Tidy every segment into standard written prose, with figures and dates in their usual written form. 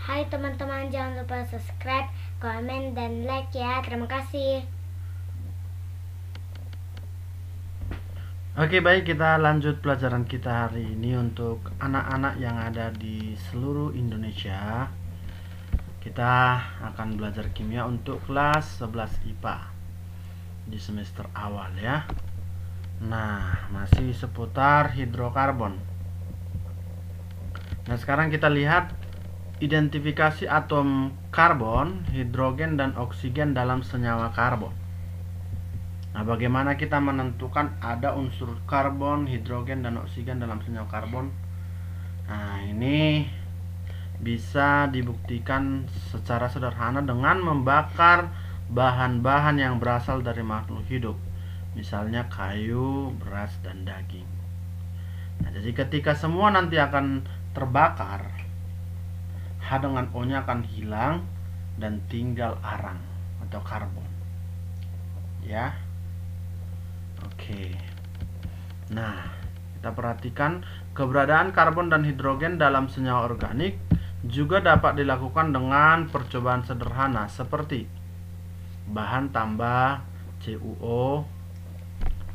Hai teman-teman, jangan lupa subscribe, komen, dan like ya. Terima kasih. Oke, baik, kita lanjut pelajaran kita hari ini untuk anak-anak yang ada di seluruh Indonesia. Kita akan belajar kimia untuk kelas 11 IPA di semester awal ya. Nah, masih seputar hidrokarbon. Nah, sekarang kita lihat identifikasi atom karbon, hidrogen, dan oksigen dalam senyawa karbon. Nah, bagaimana kita menentukan ada unsur karbon, hidrogen, dan oksigen dalam senyawa karbon? Nah, ini bisa dibuktikan secara sederhana dengan membakar bahan-bahan yang berasal dari makhluk hidup, misalnya kayu, beras, dan daging. Nah, jadi ketika semua nanti akan terbakar, H dengan O nya akan hilang dan tinggal arang atau karbon ya. Oke. Nah, kita perhatikan keberadaan karbon dan hidrogen dalam senyawa organik juga dapat dilakukan dengan percobaan sederhana seperti bahan tambah CuO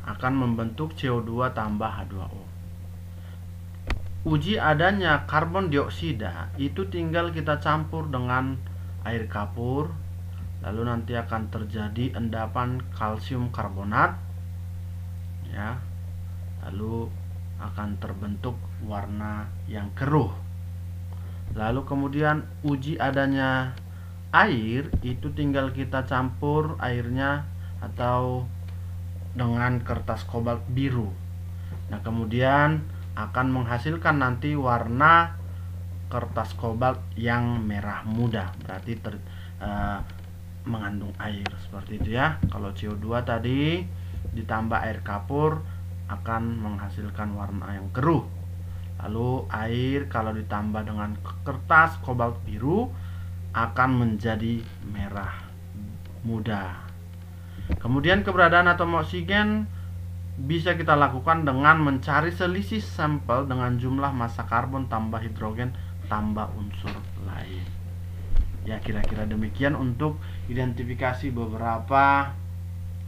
akan membentuk CO2 tambah H2O. Uji adanya karbon dioksida itu tinggal kita campur dengan air kapur, lalu nanti akan terjadi endapan kalsium karbonat ya, lalu akan terbentuk warna yang keruh. Lalu kemudian uji adanya air itu tinggal kita campur airnya atau dengan kertas kobalt biru. Nah, kemudian akan menghasilkan nanti warna kertas kobalt yang merah muda, berarti mengandung air seperti itu ya. Kalau CO2 tadi ditambah air kapur akan menghasilkan warna yang keruh. Lalu air kalau ditambah dengan kertas kobalt biru akan menjadi merah muda. Kemudian keberadaan atom oksigen bisa kita lakukan dengan mencari selisih sampel dengan jumlah massa karbon tambah hidrogen tambah unsur lain. Ya, kira-kira demikian untuk identifikasi beberapa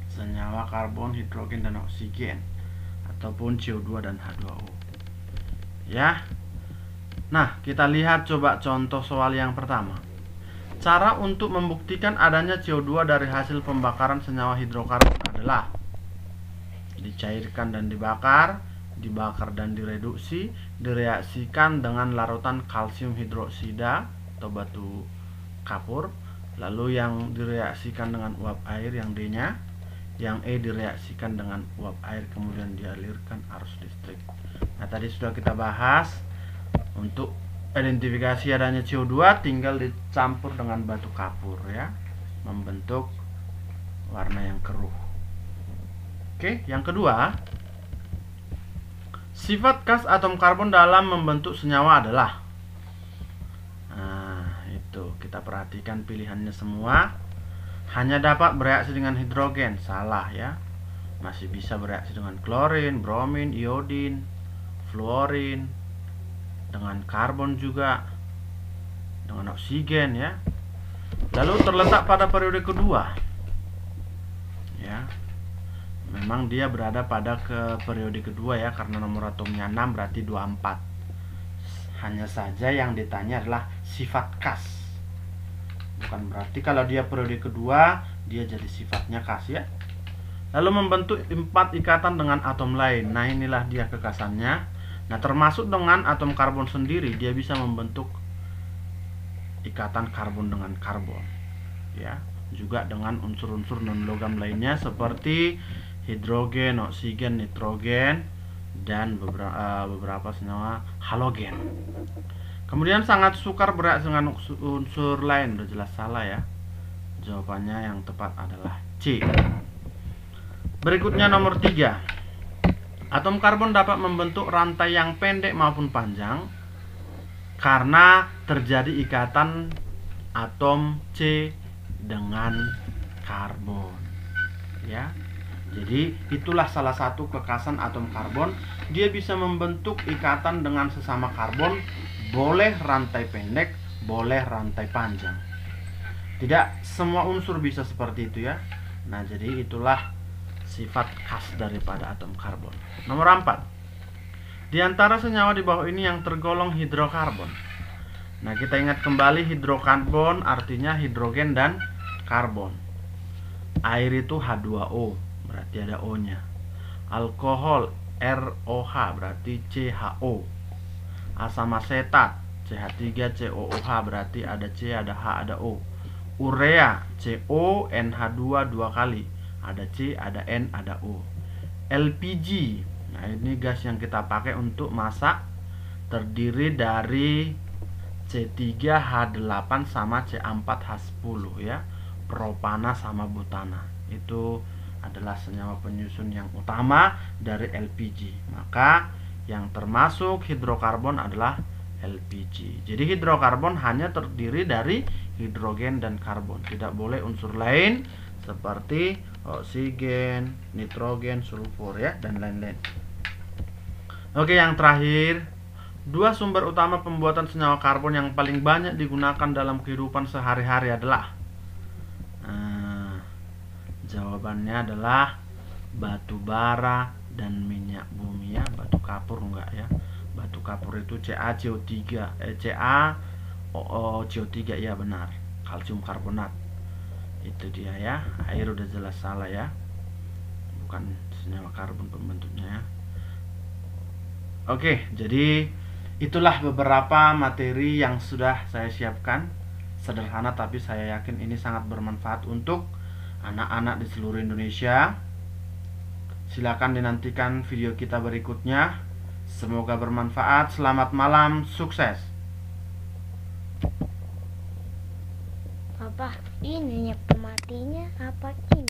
senyawa karbon, hidrogen, dan oksigen ataupun CO2 dan H2O. Ya. Nah, kita lihat coba contoh soal yang pertama. Cara untuk membuktikan adanya CO2 dari hasil pembakaran senyawa hidrokarbon adalah dicairkan dan dibakar, dibakar dan direduksi, direaksikan dengan larutan kalsium hidroksida atau batu kapur, lalu yang direaksikan dengan uap air yang D-nya, yang E direaksikan dengan uap air kemudian dialirkan arus listrik. Nah, tadi sudah kita bahas untuk identifikasi adanya CO2 tinggal dicampur dengan batu kapur ya, membentuk warna yang keruh. Oke, yang kedua, sifat khas atom karbon dalam membentuk senyawa adalah. Nah, itu kita perhatikan pilihannya semua. Hanya dapat bereaksi dengan hidrogen, salah ya. Masih bisa bereaksi dengan klorin, bromin, iodin, fluorin, dengan karbon juga, dengan oksigen ya. Lalu terletak pada periode kedua ya. Memang dia berada pada periode kedua ya, karena nomor atomnya 6 berarti 24. Hanya saja yang ditanya adalah sifat khas. Bukan berarti kalau dia periode kedua dia jadi sifatnya khas ya. Lalu membentuk 4 ikatan dengan atom lain. Nah, inilah dia kekhasannya. Nah, termasuk dengan atom karbon sendiri dia bisa membentuk ikatan karbon dengan karbon ya. Juga dengan unsur-unsur non logam lainnya seperti hidrogen, oksigen, nitrogen, dan beberapa senyawa halogen. Kemudian sangat sukar bereaksi dengan unsur lain, udah jelas salah ya. Jawabannya yang tepat adalah C. Berikutnya nomor 3. Atom karbon dapat membentuk rantai yang pendek maupun panjang karena terjadi ikatan atom C dengan karbon ya. Jadi itulah salah satu kekhasan atom karbon, dia bisa membentuk ikatan dengan sesama karbon, boleh rantai pendek, boleh rantai panjang. Tidak semua unsur bisa seperti itu ya. Nah, jadi itulah sifat khas daripada atom karbon. Nomor 4. Di antara senyawa di bawah ini yang tergolong hidrokarbon. Nah, kita ingat kembali hidrokarbon artinya hidrogen dan karbon. Air itu H2O, berarti ada O-nya. Alkohol ROH berarti CHO. Asam asetat CH3COOH berarti ada C, ada H, ada O. Urea CONH2 dua kali, ada C, ada N, ada O. LPG, nah ini gas yang kita pakai untuk masak, terdiri dari C3H8 sama C4H10 ya. Propana sama butana. Itu adalah senyawa penyusun yang utama dari LPG. Maka yang termasuk hidrokarbon adalah LPG. Jadi hidrokarbon hanya terdiri dari hidrogen dan karbon. Tidak boleh unsur lain seperti oksigen, nitrogen, sulfur ya, dan lain-lain. Oke, yang terakhir, dua sumber utama pembuatan senyawa karbon yang paling banyak digunakan dalam kehidupan sehari-hari adalah jawabannya adalah batu bara dan minyak bumi ya. Batu kapur enggak ya. Batu kapur itu CaCO3, CaOO3 ya benar. Kalsium karbonat. Itu dia ya. Air udah jelas salah ya. Bukan senyawa karbon pembentuknya ya. Oke, jadi itulah beberapa materi yang sudah saya siapkan. Sederhana tapi saya yakin ini sangat bermanfaat untuk anak-anak di seluruh Indonesia. Silakan dinantikan video kita berikutnya. Semoga bermanfaat. Selamat malam, sukses. Papa, ini pematinya apa ini?